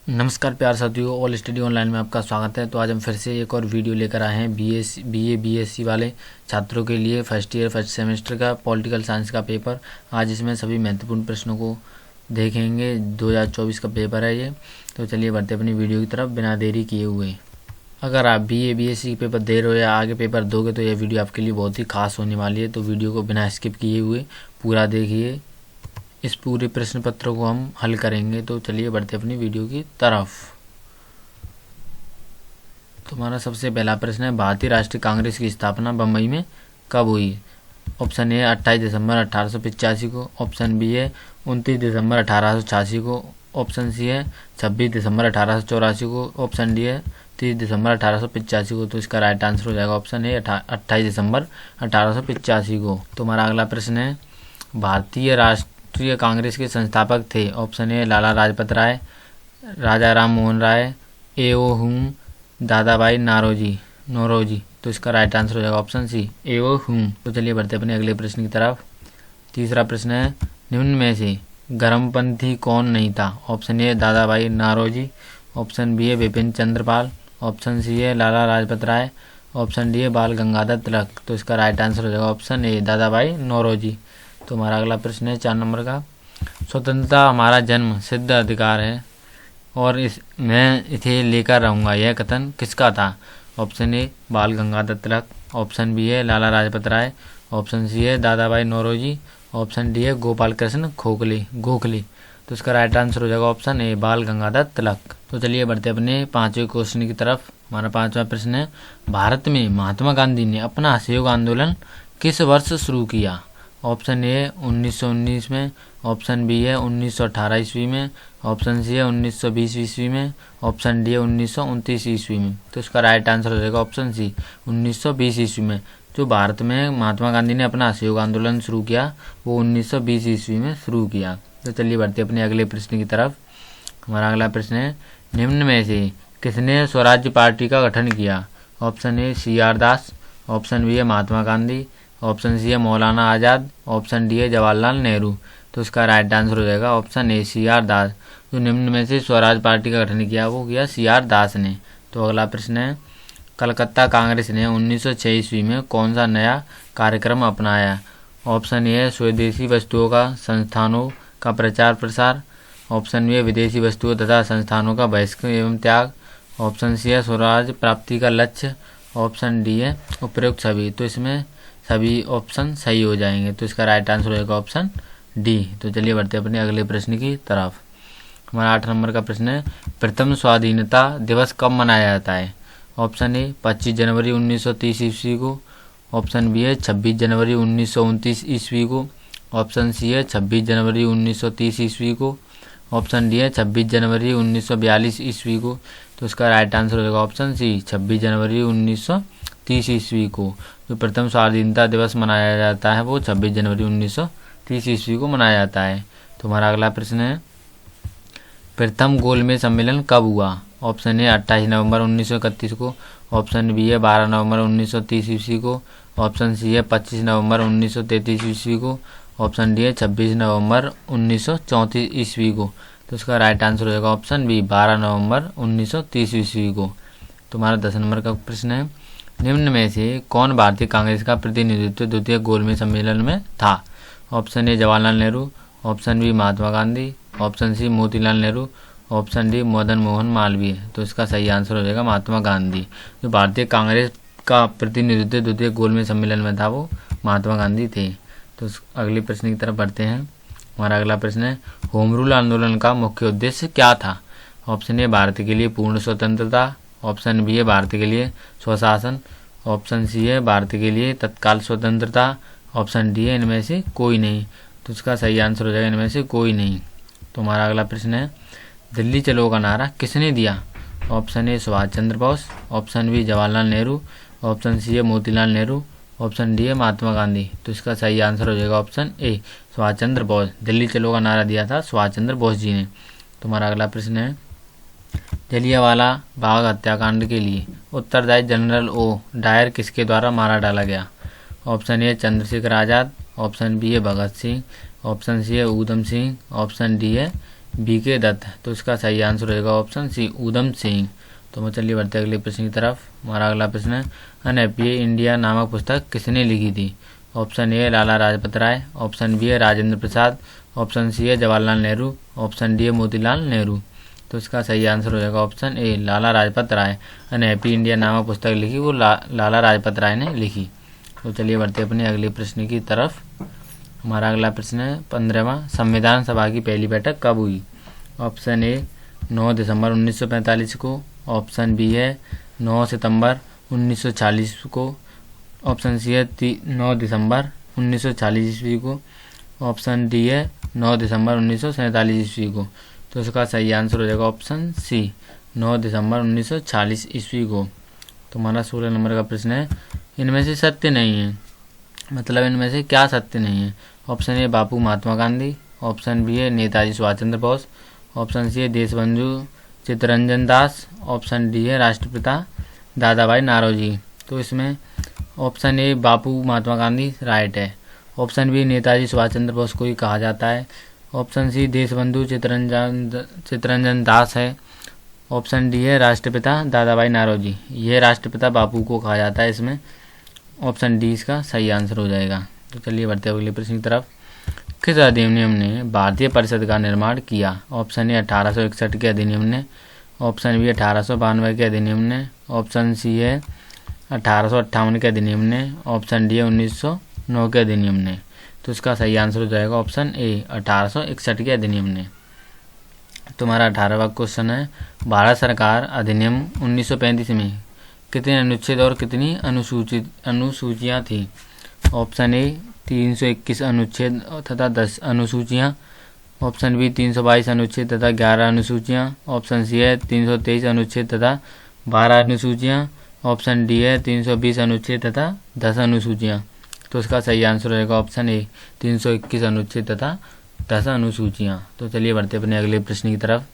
नमस्कार प्यार साथियों, ऑल स्टडी ऑनलाइन में आपका स्वागत है। तो आज हम फिर से एक और वीडियो लेकर आए हैं बीएससी वाले छात्रों के लिए फर्स्ट सेमेस्टर का पॉलिटिकल साइंस का पेपर। आज इसमें सभी महत्वपूर्ण प्रश्नों को देखेंगे। 2024 का पेपर है ये। तो चलिए बढ़ते अपनी वीडियो की तरफ बिना देरी किए हुए। अगर आप बीएससी पेपर दे रहे हो या आगे पेपर दोगे तो यह वीडियो आपके लिए बहुत ही खास होने वाली है। तो वीडियो को बिना स्किप किए हुए पूरा देखिए। इस पूरे प्रश्न पत्र को हम हल करेंगे। तो चलिए बढ़ते अपनी वीडियो की तरफ। तुम्हारा सबसे पहला प्रश्न है, भारतीय राष्ट्रीय कांग्रेस की स्थापना बम्बई में कब हुई? ऑप्शन ए 28 दिसंबर 1885 को, ऑप्शन बी है 29 दिसंबर 1886 को, ऑप्शन सी है 26 दिसंबर 1884 को, ऑप्शन डी है 30 दिसंबर 1885 को। तो इसका राइट आंसर हो जाएगा ऑप्शन ए 28 दिसंबर 1885 को। तुम्हारा अगला प्रश्न है, भारतीय राष्ट्रीय कांग्रेस के संस्थापक थे? ऑप्शन ए लाला लाजपत राय, राजा राम मोहन राय, एओ हुम, दादा भाई नौरोजी। तो इसका राइट आंसर हो जाएगा ऑप्शन सी एओ हुम। तो चलिए बढ़ते अपने अगले प्रश्न की तरफ। तीसरा प्रश्न है, निम्न में से गर्मपंथी कौन नहीं था? ऑप्शन ए दादा भाई नौरोजी, ऑप्शन बी है बिपिन चंद्र पाल, ऑप्शन सी है लाला लाजपत राय, ऑप्शन डी है बाल गंगाधर तिलक। तो इसका राइट आंसर हो जाएगा ऑप्शन ए दादा भाई नौरोजी। तो हमारा अगला प्रश्न है 4 नंबर का, स्वतंत्रता हमारा जन्म सिद्ध अधिकार है और मैं इसे लेकर रहूँगा, यह कथन किसका था? ऑप्शन ए बाल गंगाधर तिलक, ऑप्शन बी है लाला लाजपत राय, ऑप्शन सी है दादा भाई नौरोजी, ऑप्शन डी है गोपाल कृष्ण गोखले। तो इसका राइट आंसर हो जाएगा ऑप्शन ए बाल गंगाधर तिलक। तो चलिए बढ़ते अपने 5वें क्वेश्चन की तरफ। हमारा 5वां प्रश्न है, भारत में महात्मा गांधी ने अपना असहयोग आंदोलन किस वर्ष शुरू किया? ऑप्शन ए 1919 में, ऑप्शन बी है 1918 ईस्वी में, ऑप्शन सी है 1920 ईस्वी में, ऑप्शन डी है 1929 ईस्वी में। तो इसका राइट आंसर हो जाएगा ऑप्शन सी 1920 ईस्वी में। जो भारत में महात्मा गांधी ने अपना असहयोग आंदोलन शुरू किया वो 1920 ईस्वी में शुरू किया। तो चलिए बढ़ते अपने अगले प्रश्न की तरफ। हमारा अगला प्रश्न है, निम्न में से किसने स्वराज्य पार्टी का गठन किया? Option A CR Das, option B है महात्मा गांधी, ऑप्शन सी है मौलाना आज़ाद, ऑप्शन डी है जवाहरलाल नेहरू। तो इसका राइट आंसर हो जाएगा ऑप्शन ए CR दास। जो निम्न में से स्वराज पार्टी का गठन किया वो किया CR दास ने। तो अगला प्रश्न है, कलकत्ता कांग्रेस ने 1906 ईस्वी में कौन सा नया कार्यक्रम अपनाया? ऑप्शन ए है स्वदेशी वस्तुओं का संस्थानों का प्रचार प्रसार, ऑप्शन बी है विदेशी वस्तुओं तथा संस्थानों का बहिष्कार एवं त्याग, ऑप्शन सी है स्वराज प्राप्ति का लक्ष्य, ऑप्शन डी है उपरोक्त सभी। तो इसमें सभी ऑप्शन सही हो जाएंगे। तो इसका राइट आंसर हो जाएगा ऑप्शन डी। तो चलिए बढ़ते अपने अगले प्रश्न की तरफ। हमारा 8 नंबर का प्रश्न है, प्रथम स्वाधीनता दिवस कब मनाया जाता है? ऑप्शन ए 25 जनवरी 1930 ईस्वी को, ऑप्शन बी है 26 जनवरी 1929 ईस्वी को, ऑप्शन सी है 26 जनवरी 1930 ईस्वी को, ऑप्शन डी है 26 जनवरी 1942 ईस्वी को। तो इसका राइट आंसर हो जाएगा ऑप्शन सी 26 जनवरी 1930 ईस्वी को। जो प्रथम स्वाधीनता दिवस मनाया जाता है वो 26 जनवरी 1930 ईस्वी को मनाया जाता है। तो हमारा अगला प्रश्न है, प्रथम गोलमेज सम्मेलन कब हुआ? ऑप्शन ए 28 नवंबर 1931 को, ऑप्शन बी है 12 नवंबर 1930 ईस्वी को, ऑप्शन सी है 25 नवंबर 1933 ईस्वी को, ऑप्शन डी है 26 नवंबर 1934 ईस्वी को। तो इसका राइट आंसर हो जाएगा ऑप्शन बी 12 नवंबर 1930 ईस्वी को। तुम्हारा 10 नंबर का प्रश्न है, निम्न में से कौन भारतीय कांग्रेस का प्रतिनिधित्व द्वितीय गोलमेज सम्मेलन में था? Option A Jawaharlal Nehru, option B Mahatma Gandhi, option C Motilal Nehru, option D Madan Mohan Malaviya. तो इसका सही आंसर हो जाएगा महात्मा गांधी। जो भारतीय कांग्रेस का प्रतिनिधित्व द्वितीय गोलमेज सम्मेलन में था वो महात्मा गांधी थे। तो अगले प्रश्न की तरफ बढ़ते हैं। हमारा अगला प्रश्न है, होम रूल आंदोलन का मुख्य उद्देश्य क्या था? ऑप्शन ए भारत के लिए पूर्ण स्वतंत्रता, ऑप्शन बी है भारत के लिए स्वशासन, ऑप्शन सी है भारत के लिए तत्काल स्वतंत्रता, ऑप्शन डी है इनमें से कोई नहीं। तो इसका सही आंसर हो जाएगा इनमें से कोई नहीं। तो हमारा अगला प्रश्न है, दिल्ली चलो का नारा किसने दिया? Option A Subhash Chandra Bose, option B Jawaharlal Nehru, option C है मोतीलाल नेहरू, ऑप्शन डी है महात्मा गांधी। तो इसका सही आंसर हो जाएगा ऑप्शन ए सुभाष चंद्र बोस। दिल्ली चलो का नारा दिया था सुभाष चंद्र बोस जी ने। तुम्हारा अगला प्रश्न है, जलियांवाला बाग हत्याकांड के लिए उत्तरदायी जनरल ओ डायर किसके द्वारा मारा डाला गया? Option A Chandrashekhar Azad, option B है भगत सिंह, ऑप्शन सी है ऊधम सिंह, ऑप्शन डी है बी के दत्त। तो इसका सही आंसर रहेगा ऑप्शन सी ऊधम सिंह। तो मैं चलिए बढ़ते अगले प्रश्न की तरफ। हमारा अगला प्रश्न है अनहैप्पी इंडिया नामक पुस्तक किसने लिखी थी? Option A Lala Lajpat Rai, option B है राजेंद्र प्रसाद, ऑप्शन सी है जवाहरलाल नेहरू, ऑप्शन डी है मोतीलाल नेहरू। तो इसका सही आंसर हो जाएगा option A Lala Lajpat Rai. Unhappy India नामक पुस्तक लिखी वो लाला लाजपत राय ने लिखी। तो चलिए बढ़ते अपने अगले प्रश्न की तरफ। हमारा अगला प्रश्न है 15वां, संविधान सभा की पहली बैठक कब हुई? ऑप्शन ए 9 दिसंबर 1945 को, ऑप्शन बी है 9 सितंबर 1940 को, ऑप्शन सी है 9 दिसंबर 1940 ईस्वी को, ऑप्शन डी है 9 दिसंबर 1947 ईस्वी को। तो इसका सही आंसर हो जाएगा ऑप्शन सी 9 दिसंबर 1940 ईस्वी को। तो हमारा 16 नंबर का प्रश्न है इनमें से सत्य नहीं है, मतलब इनमें से क्या सत्य नहीं है? Option A Bapu Mahatma Gandhi, option B है नेताजी सुभाष चंद्र बोस, ऑप्शन सी है देशबंधु चित्तरंजन दास, ऑप्शन डी है राष्ट्रपिता दादा भाई नारोजी। तो इसमें option A Bapu Mahatma Gandhi right है, ऑप्शन बी नेताजी सुभाष चंद्र बोस को ही कहा जाता है, ऑप्शन सी देशबंधु चित्तरंजन दास है, ऑप्शन डी है राष्ट्रपिता दादा भाई नारोजी। ये राष्ट्रपिता बापू को कहा जाता है इसमें, ऑप्शन डी इसका सही आंसर हो जाएगा। तो चलिए बढ़ते अगले प्रश्न की तरफ। किस अधिनियम ने भारतीय परिषद का निर्माण किया? ऑप्शन ए 1861 के अधिनियम ने, ऑप्शन बी 1892 के अधिनियम ने, ऑप्शन सी है 1858 के अधिनियम ने, ऑप्शन डी है 1909 के अधिनियम ने। तो इसका सही आंसर हो जाएगा ऑप्शन ए 1861 के अधिनियम ने। तुम्हारा 18वां क्वेश्चन है भारत सरकार अधिनियम 1935 में कितने अनुच्छेद और कितनी अनुसूचियां थी? ऑप्शन ए 321 अनुच्छेद तथा 10 अनुसूचियां, ऑप्शन बी 322 अनुच्छेद तथा 11 अनुसूचियां, ऑप्शन सी है 323 अनुच्छेद तथा 12 अनुसूचियां, ऑप्शन डी है 320 अनुच्छेद तथा 10 अनुसूचियां। तो इसका सही आंसर रहेगा ऑप्शन ए 321 अनुच्छेद तथा 10 अनुसूचियां। तो चलिए बढ़ते अपने अगले प्रश्न की तरफ।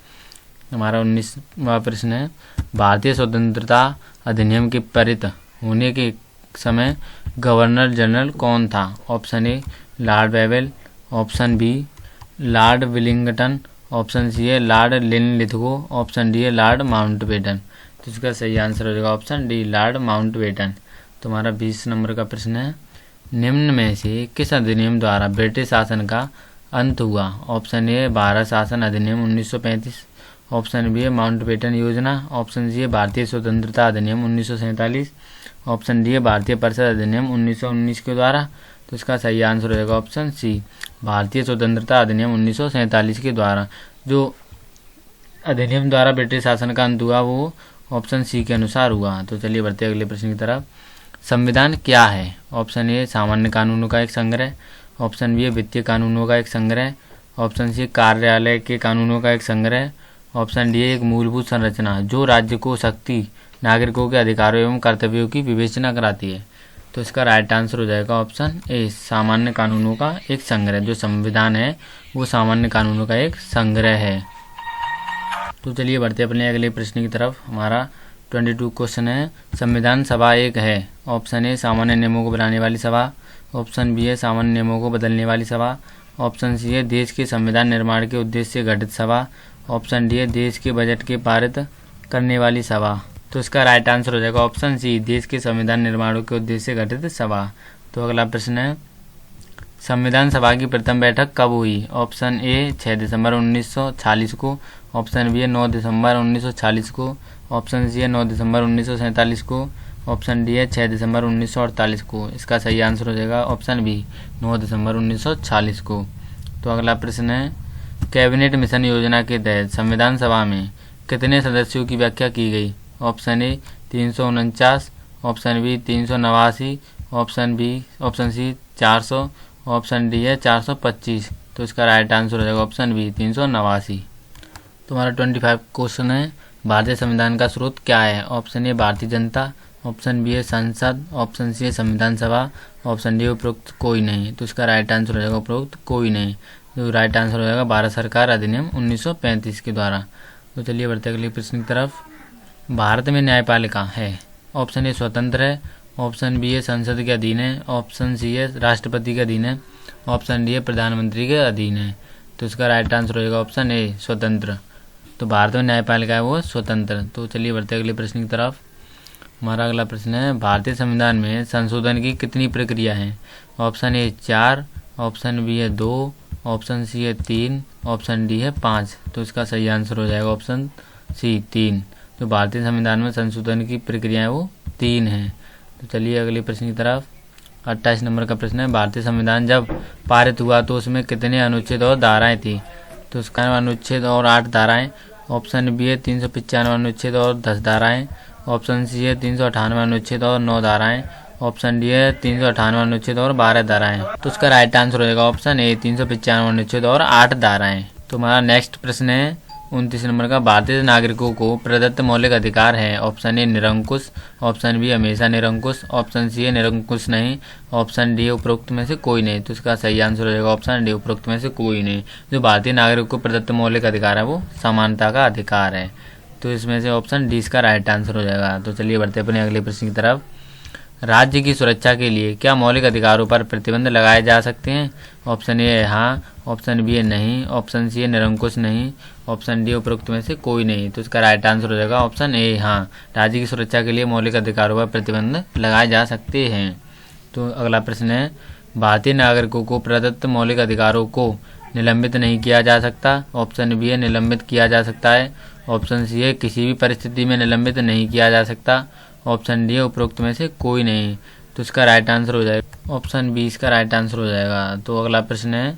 हमारा 19वां प्रश्न है भारतीय स्वतंत्रता अधिनियम के पारित होने के समय गवर्नर जनरल कौन था? Option A lord Wavell, option B lord Willingdon, option C है लॉर्ड लिनलिथगो, ऑप्शन डी है लॉर्ड माउंटबेटन। तो इसका सही आंसर हो जाएगा ऑप्शन डी लॉर्ड माउंटबेटन। तुम्हारा 20 नंबर का प्रश्न है निम्न में से किस अधिनियम द्वारा ब्रिटिश शासन का अंत हुआ? ऑप्शन ए भारत शासन अधिनियम 1935, ऑप्शन बी है माउंटबेटन योजना, ऑप्शन सी है भारतीय स्वतंत्रता अधिनियम 1947, ऑप्शन डी है भारतीय परिषद अधिनियम 1919 के द्वारा। तो इसका सही आंसर हो जाएगा ऑप्शन सी भारतीय स्वतंत्रता अधिनियम 1947 के द्वारा। जो अधिनियम द्वारा ब्रिटिश शासन का अंत हुआ वो ऑप्शन सी के अनुसार हुआ। तो चलिए बढ़ते अगले प्रश्न की तरफ। संविधान क्या है? ऑप्शन ए सामान्य कानूनों का एक संग्रह, ऑप्शन बी है वित्तीय कानूनों का एक संग्रह, ऑप्शन सी कार्यालय के कानूनों का एक संग्रह, ऑप्शन डी एक मूलभूत संरचना जो राज्य को शक्ति नागरिकों के अधिकारों एवं कर्तव्यों की विवेचना कराती है। तो इसका राइट आंसर हो जाएगा ऑप्शन ए सामान्य कानूनों का एक संग्रह। जो संविधान है वो सामान्य कानूनों का एक संग्रह है। तो चलिए बढ़ते अपने अगले प्रश्न की तरफ। हमारा 22 क्वेश्चन है संविधान सभा एक है। ऑप्शन ए सामान्य नियमों को बनाने वाली सभा, ऑप्शन बी है सामान्य नियमों को बदलने वाली सभा, ऑप्शन सी है देश के संविधान निर्माण के उद्देश्य से गठित सभा, ऑप्शन डी है देश के बजट के पारित करने वाली सभा। तो इसका राइट आंसर हो जाएगा ऑप्शन सी देश के संविधान निर्माण के उद्देश्य से गठित सभा। तो अगला प्रश्न है संविधान सभा की प्रथम बैठक कब हुई? ऑप्शन ए 6 दिसंबर 1946 को, ऑप्शन बी है 9 दिसंबर 1946 को, ऑप्शन सी है 9 दिसंबर 1947 को, ऑप्शन डी है 6 दिसंबर 1948 को। इसका सही आंसर हो जाएगा ऑप्शन बी 9 दिसंबर 1946 को। तो अगला प्रश्न है कैबिनेट मिशन योजना के तहत संविधान सभा में कितने सदस्यों की व्याख्या की गई? Option A 349, option B 389, option C 400, option D है 425। तो इसका राइट आंसर हो जाएगा ऑप्शन बी 389। तुम्हारा 25 क्वेश्चन है भारतीय संविधान का स्रोत क्या है? ऑप्शन ए भारतीय जनता, ऑप्शन बी है संसद, ऑप्शन सी है संविधान सभा, ऑप्शन डी उपरोक्त कोई नहीं। तो इसका राइट आंसर हो जाएगा उपरोक्त कोई नहीं। जो राइट आंसर हो जाएगा भारत सरकार अधिनियम 1935 के द्वारा। तो चलिए बढ़ते अगले प्रश्न की तरफ। भारत में न्यायपालिका है। ऑप्शन ए स्वतंत्र है, ऑप्शन बी है संसद के अधीन है, ऑप्शन सी है राष्ट्रपति के अधीन है, ऑप्शन डी है प्रधानमंत्री के अधीन है। तो इसका राइट आंसर हो जाएगा ऑप्शन ए स्वतंत्र। तो भारत में न्यायपालिका है वो स्वतंत्र। तो चलिए बढ़ते अगले प्रश्न की तरफ। हमारा अगला प्रश्न है भारतीय संविधान में संशोधन की कितनी प्रक्रिया है? ऑप्शन ए 4, ऑप्शन बी है 2, ऑप्शन सी है 3, ऑप्शन डी है 5। तो इसका सही आंसर हो जाएगा ऑप्शन सी 3। तो भारतीय संविधान में संशोधन की प्रक्रिया है वो 3 है। तो चलिए अगले प्रश्न की तरफ। 28 नंबर का प्रश्न है भारतीय संविधान जब पारित हुआ तो उसमें कितने अनुच्छेद और धाराएं थी? तो उसका अनुच्छेद और 8 धाराएं। ऑप्शन बी है 395 अनुच्छेद और 10 धाराएं। ऑप्शन सी है 398 अनुच्छेद और 9 धाराएं। ऑप्शन डी है 398 अनुच्छेद और 12 धाराएं। तो उसका राइट आंसर हो जाएगा ऑप्शन ए 395 अनुच्छेद और 8 धाराएं। तो हमारा नेक्स्ट प्रश्न है 29 नंबर का भारतीय नागरिकों को प्रदत्त मौलिक अधिकार है। ऑप्शन ए निरंकुश, ऑप्शन बी हमेशा निरंकुश, ऑप्शन सी है निरंकुश नहीं, ऑप्शन डी उपरोक्त में से कोई नहीं। तो इसका सही आंसर हो जाएगा ऑप्शन डी उपरोक्त में से कोई नहीं। जो भारतीय नागरिक को प्रदत्त मौलिक अधिकार है वो समानता का अधिकार है। तो इसमें से ऑप्शन डी इसका राइट आंसर हो जाएगा। तो चलिए बढ़ते अपने अगले प्रश्न की तरफ। राज्य की सुरक्षा के लिए क्या मौलिक अधिकारों पर प्रतिबंध लगाए जा सकते हैं? ऑप्शन ए है हाँ, ऑप्शन बी है नहीं, ऑप्शन सी है निरंकुश नहीं, ऑप्शन डी उपरोक्त में से कोई नहीं। तो इसका राइट आंसर हो जाएगा ऑप्शन ए हाँ, राज्य की सुरक्षा के लिए मौलिक अधिकारों पर प्रतिबंध लगाए जा सकते हैं। तो अगला प्रश्न है भारतीय नागरिकों को प्रदत्त मौलिक अधिकारों को निलंबित नहीं किया जा सकता। ऑप्शन बी है निलंबित किया जा सकता है, ऑप्शन सी है किसी भी परिस्थिति में निलंबित नहीं किया जा सकता, ऑप्शन डी उपरोक्त में से कोई नहीं। तो इसका राइट आंसर हो जाएगा ऑप्शन बी इसका राइट आंसर हो जाएगा। तो अगला प्रश्न है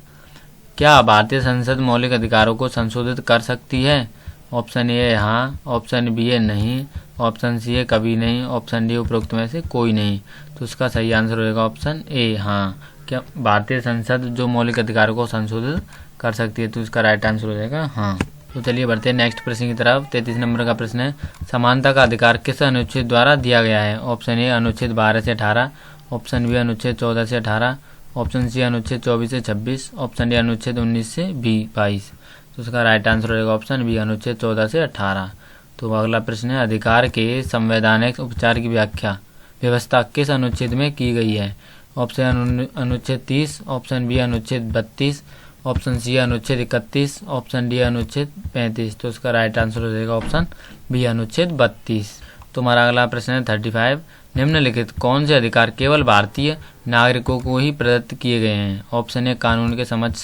क्या भारतीय संसद मौलिक अधिकारों को संशोधित कर सकती है? ऑप्शन ए है हाँ, ऑप्शन बी है नहीं, ऑप्शन सी है कभी नहीं, ऑप्शन डी उपरोक्त में से कोई नहीं। तो इसका सही आंसर होगा ऑप्शन ए हाँ, क्या भारतीय संसद जो मौलिक अधिकारों को संशोधित कर सकती है। तो इसका राइट आंसर हो जाएगा हाँ। तो चलिए बढ़ते हैं नेक्स्ट प्रश्न की तरफ। 33 नंबर का प्रश्न है समानता का अधिकार किस अनुच्छेद द्वारा दिया गया है? ऑप्शन ए अनुच्छेद 12 से 18, ऑप्शन बी अनुच्छेद 14 से 18, ऑप्शन सी अनुच्छेद 24 से 26, ऑप्शन डी अनुच्छेद 19 से 22। तो इसका राइट आंसर रहेगा ऑप्शन बी अनुच्छेद 14 से 18। तो अगला प्रश्न है अधिकार के संवैधानिक उपचार की व्याख्या व्यवस्था किस अनुच्छेद में की गई है? ऑप्शन अनुच्छेद 30, ऑप्शन बी अनुच्छेद 32, ऑप्शन सी अनुच्छेद 31, ऑप्शन डी अनुच्छेद 35। तो इसका राइट आंसर हो जाएगा ऑप्शन बी अनुच्छेद 32। तो हमारा अगला प्रश्न है 35 निम्नलिखित कौन से अधिकार केवल भारतीय नागरिकों को ही प्रदत्त किए गए हैं? ऑप्शन ए कानून के समक्ष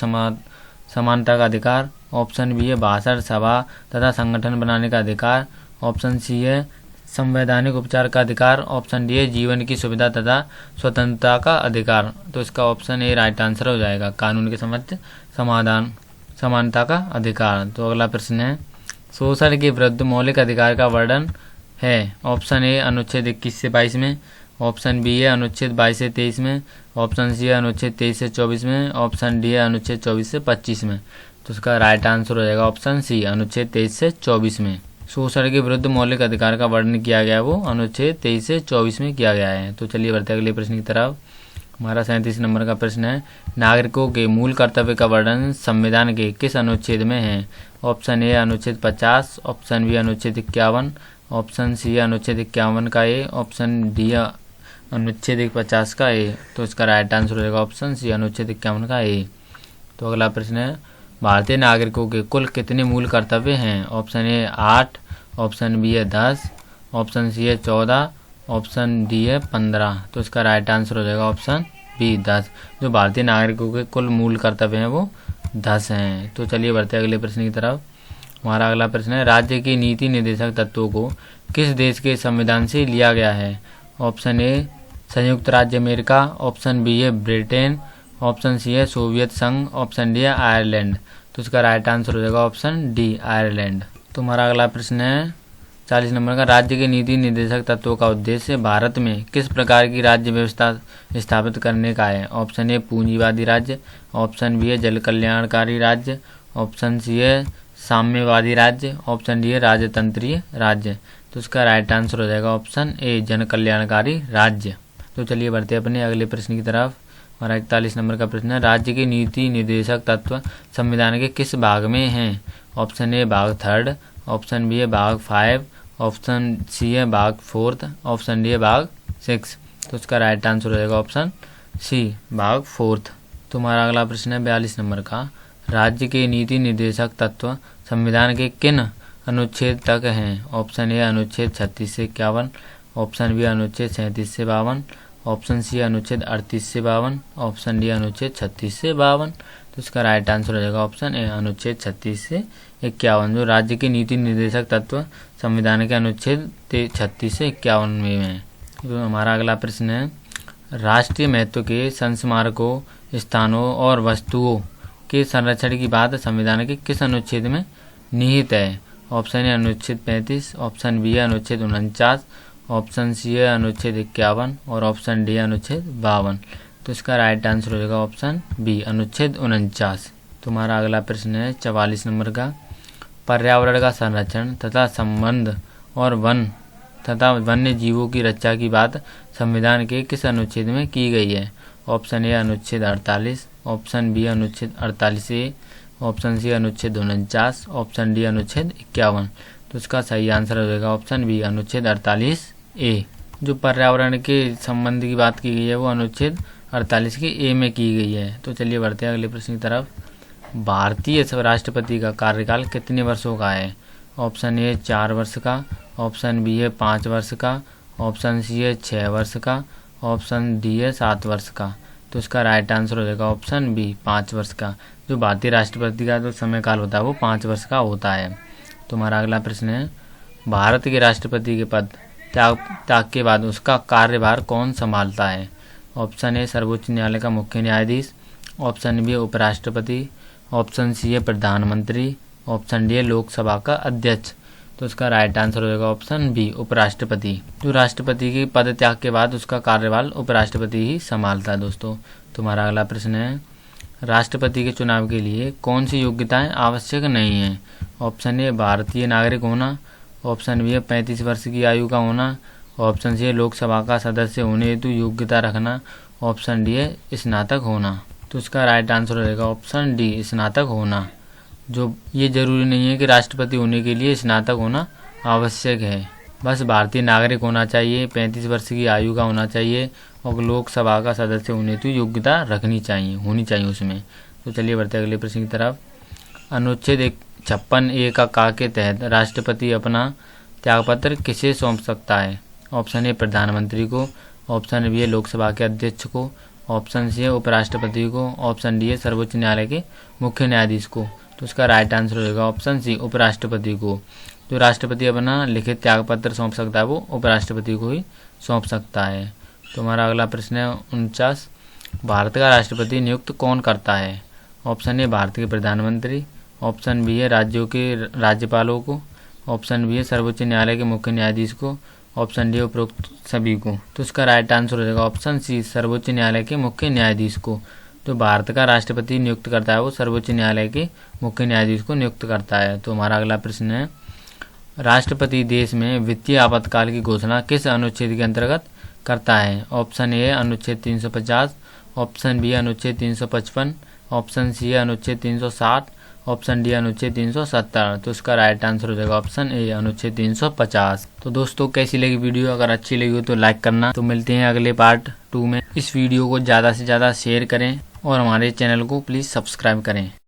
समानता का अधिकार, ऑप्शन बी है भाषण सभा तथा संगठन बनाने का अधिकार, ऑप्शन सी है संवैधानिक उपचार का अधिकार, ऑप्शन डी है जीवन की सुविधा तथा स्वतंत्रता का अधिकार। तो इसका ऑप्शन ए राइट आंसर हो जाएगा कानून के समक्ष समानता का अधिकार। तो अगला प्रश्न है शोषण के विरुद्ध मौलिक अधिकार का वर्णन है। ऑप्शन ए अनुच्छेद 21 से 22 में, ऑप्शन बी है अनुच्छेद 22 से 23 में, ऑप्शन सी है अनुच्छेद 23 से 24 में, ऑप्शन डी है अनुच्छेद 24 से 25 में। तो इसका राइट आंसर हो जाएगा ऑप्शन सी अनुच्छेद 23 से 24 में। शोषण के विरुद्ध मौलिक अधिकार का वर्णन किया गया है वो अनुच्छेद 23 से 24 में किया गया है। तो चलिए बढ़ते अगले प्रश्न की तरफ। हमारा 37 नंबर का प्रश्न है नागरिकों के मूल कर्तव्य का वर्णन संविधान के किस अनुच्छेद में है? ऑप्शन ए अनुच्छेद 50, ऑप्शन बी अनुच्छेद 51, ऑप्शन सी अनुच्छेद 51 का ए, ऑप्शन डी अनुच्छेद 50 का ए। तो इसका राइट आंसर रहेगा ऑप्शन सी अनुच्छेद 51 का ए। तो अगला प्रश्न है भारतीय नागरिकों के कुल कितने मूल कर्तव्य हैं? ऑप्शन ए 8, ऑप्शन बी है 10, ऑप्शन सी है 14, ऑप्शन डी है 15। तो इसका राइट आंसर हो जाएगा ऑप्शन बी 10। जो भारतीय नागरिकों के कुल मूल कर्तव्य हैं वो 10 हैं। तो चलिए बढ़ते अगले प्रश्न की तरफ। हमारा अगला प्रश्न है राज्य की नीति निर्देशक तत्वों को किस देश के संविधान से लिया गया है? ऑप्शन ए संयुक्त राज्य अमेरिका, ऑप्शन बी है ब्रिटेन, ऑप्शन सी है सोवियत संघ, ऑप्शन डी है आयरलैंड। तो इसका राइट आंसर हो जाएगा ऑप्शन डी आयरलैंड। तो हमारा अगला प्रश्न है 40 नंबर का राज्य के नीति निर्देशक तत्वों का उद्देश्य भारत में किस प्रकार की राज्य व्यवस्था स्थापित करने का है? ऑप्शन ए पूंजीवादी राज्य, ऑप्शन बी है जल कल्याणकारी राज्य, ऑप्शन सी है साम्यवादी राज्य, ऑप्शन डी है राजतंत्रीय राज्य। तो इसका राइट आंसर हो जाएगा ऑप्शन ए जन कल्याणकारी राज्य। तो चलिए बढ़ते अपने अगले प्रश्न की तरफ। हमारा 41 नंबर का प्रश्न है राज्य के नीति निर्देशक तत्व संविधान के किस भाग में हैं? ऑप्शन ए भाग 3, ऑप्शन बी है भाग 5, ऑप्शन सी है भाग 4, ऑप्शन डी है भाग 6। तो इसका राइट आंसर हो जाएगा ऑप्शन सी भाग 4। तो हमारा अगला प्रश्न है 42 नंबर का राज्य के नीति निर्देशक तत्व संविधान के किन अनुच्छेद तक हैं? ऑप्शन ए अनुच्छेद 36 से 51, ऑप्शन बी अनुच्छेद 37 से 52, ऑप्शन सी अनुच्छेद 38 से 52, ऑप्शन डी अनुच्छेद 36 से 52। तो इसका राइट आंसर हो जाएगा ऑप्शन ए अनुच्छेद 36 से 51, जो राज्य के नीति निर्देशक तत्व संविधान के अनुच्छेद 36 से 51 में है। तो हमारा अगला प्रश्न है, राष्ट्रीय महत्व के संस्मारकों, स्थानों और वस्तुओं के संरक्षण की बात संविधान के किस अनुच्छेद में निहित है? ऑप्शन ए अनुच्छेद 35, ऑप्शन बी अनुच्छेद 49, ऑप्शन सी है अनुच्छेद 51 और ऑप्शन डी अनुच्छेद 52। तो इसका राइट आंसर हो जाएगा ऑप्शन बी अनुच्छेद 49। तुम्हारा अगला प्रश्न है 44 नंबर का, पर्यावरण का संरक्षण तथा संबंध और वन तथा वन्य जीवों की रक्षा की बात संविधान के किस अनुच्छेद में की गई है? ऑप्शन ए अनुच्छेद 48, ऑप्शन बी अनुच्छेद 48 ए, ऑप्शन सी अनुच्छेद 49, ऑप्शन डी अनुच्छेद 51। तो इसका सही आंसर हो जाएगा ऑप्शन बी अनुच्छेद 48 ए। जो पर्यावरण के संबंध की बात की गई है वो अनुच्छेद 48 के ए में की गई है। तो चलिए बढ़ते हैं अगले प्रश्न की तरफ। भारतीय राष्ट्रपति का कार्यकाल कितने वर्षों का है? ऑप्शन ए 4 वर्ष का, ऑप्शन बी है 5 वर्ष का, ऑप्शन सी है 6 वर्ष का, ऑप्शन डी है 7 वर्ष का। तो इसका राइट आंसर हो जाएगा ऑप्शन बी 5 वर्ष का। जो भारतीय राष्ट्रपति का जो समय काल होता है वो 5 वर्ष का होता है। तुम्हारा अगला प्रश्न है, भारत के राष्ट्रपति के पद त्याग के बाद उसका कार्यभार कौन संभालता है? ऑप्शन ए सर्वोच्च न्यायालय का मुख्य न्यायाधीश, ऑप्शन बी उपराष्ट्रपति, ऑप्शन सी है प्रधानमंत्री, ऑप्शन डी है लोकसभा का अध्यक्ष। तो इसका राइट आंसर हो जाएगा ऑप्शन बी उपराष्ट्रपति। जो राष्ट्रपति के पद त्याग के बाद उसका कार्यभार उपराष्ट्रपति ही संभालता है। दोस्तों तुम्हारा अगला प्रश्न है, राष्ट्रपति के चुनाव के लिए कौन सी योग्यताएं आवश्यक नहीं है? ऑप्शन ए भारतीय नागरिक होना, ऑप्शन बी है 35 वर्ष की आयु का होना, ऑप्शन सी है लोकसभा का सदस्य होने हेतु योग्यता रखना, ऑप्शन डी है स्नातक होना। तो इसका राइट आंसर हो जाएगा ऑप्शन डी स्नातक होना। जो ये जरूरी नहीं है कि राष्ट्रपति होने के लिए स्नातक होना आवश्यक है, बस भारतीय नागरिक होना चाहिए, 35 वर्ष की आयु का होना चाहिए और लोकसभा का सदस्य होने तो योग्यता होनी चाहिए उसमें। तो चलिए बढ़ते अगले प्रश्न की तरफ। अनुच्छेद 56 ए का के तहत राष्ट्रपति अपना त्यागपत्र किसे सौंप सकता है? ऑप्शन ए प्रधानमंत्री को, ऑप्शन बी है लोकसभा के अध्यक्ष को, ऑप्शन सी है उपराष्ट्रपति को, ऑप्शन डी है सर्वोच्च न्यायालय के मुख्य न्यायाधीश को। तो उसका राइट आंसर हो जाएगा ऑप्शन सी उपराष्ट्रपति को। जो राष्ट्रपति अपना लिखित त्यागपत्र सौंप सकता है वो उपराष्ट्रपति को ही सौंप सकता है। तो हमारा अगला प्रश्न है 49, भारत का राष्ट्रपति नियुक्त कौन करता है? ऑप्शन ए भारत के प्रधानमंत्री, ऑप्शन बी है राज्यों के राज्यपालों को, ऑप्शन बी है सर्वोच्च न्यायालय के मुख्य न्यायाधीश को, ऑप्शन डी उपरोक्त सभी को। तो इसका राइट आंसर हो जाएगा ऑप्शन सी सर्वोच्च न्यायालय के मुख्य न्यायाधीश को। जो भारत का राष्ट्रपति नियुक्त करता है वो सर्वोच्च न्यायालय के मुख्य न्यायाधीश को नियुक्त करता है। तो हमारा अगला प्रश्न है, राष्ट्रपति देश में वित्तीय आपातकाल की घोषणा किस अनुच्छेद के अंतर्गत करता है? ऑप्शन ए अनुच्छेद 350, ऑप्शन बी अनुच्छेद 355, ऑप्शन सी अनुच्छेद 360, ऑप्शन डी अनुच्छेद 370। तो इसका राइट आंसर हो जाएगा ऑप्शन ए अनुच्छेद 350। तो दोस्तों कैसी लगी वीडियो? अगर अच्छी लगी हो तो लाइक करना। तो मिलते हैं अगले पार्ट 2 में। इस वीडियो को ज़्यादा से ज़्यादा शेयर करें और हमारे चैनल को प्लीज़ सब्सक्राइब करें।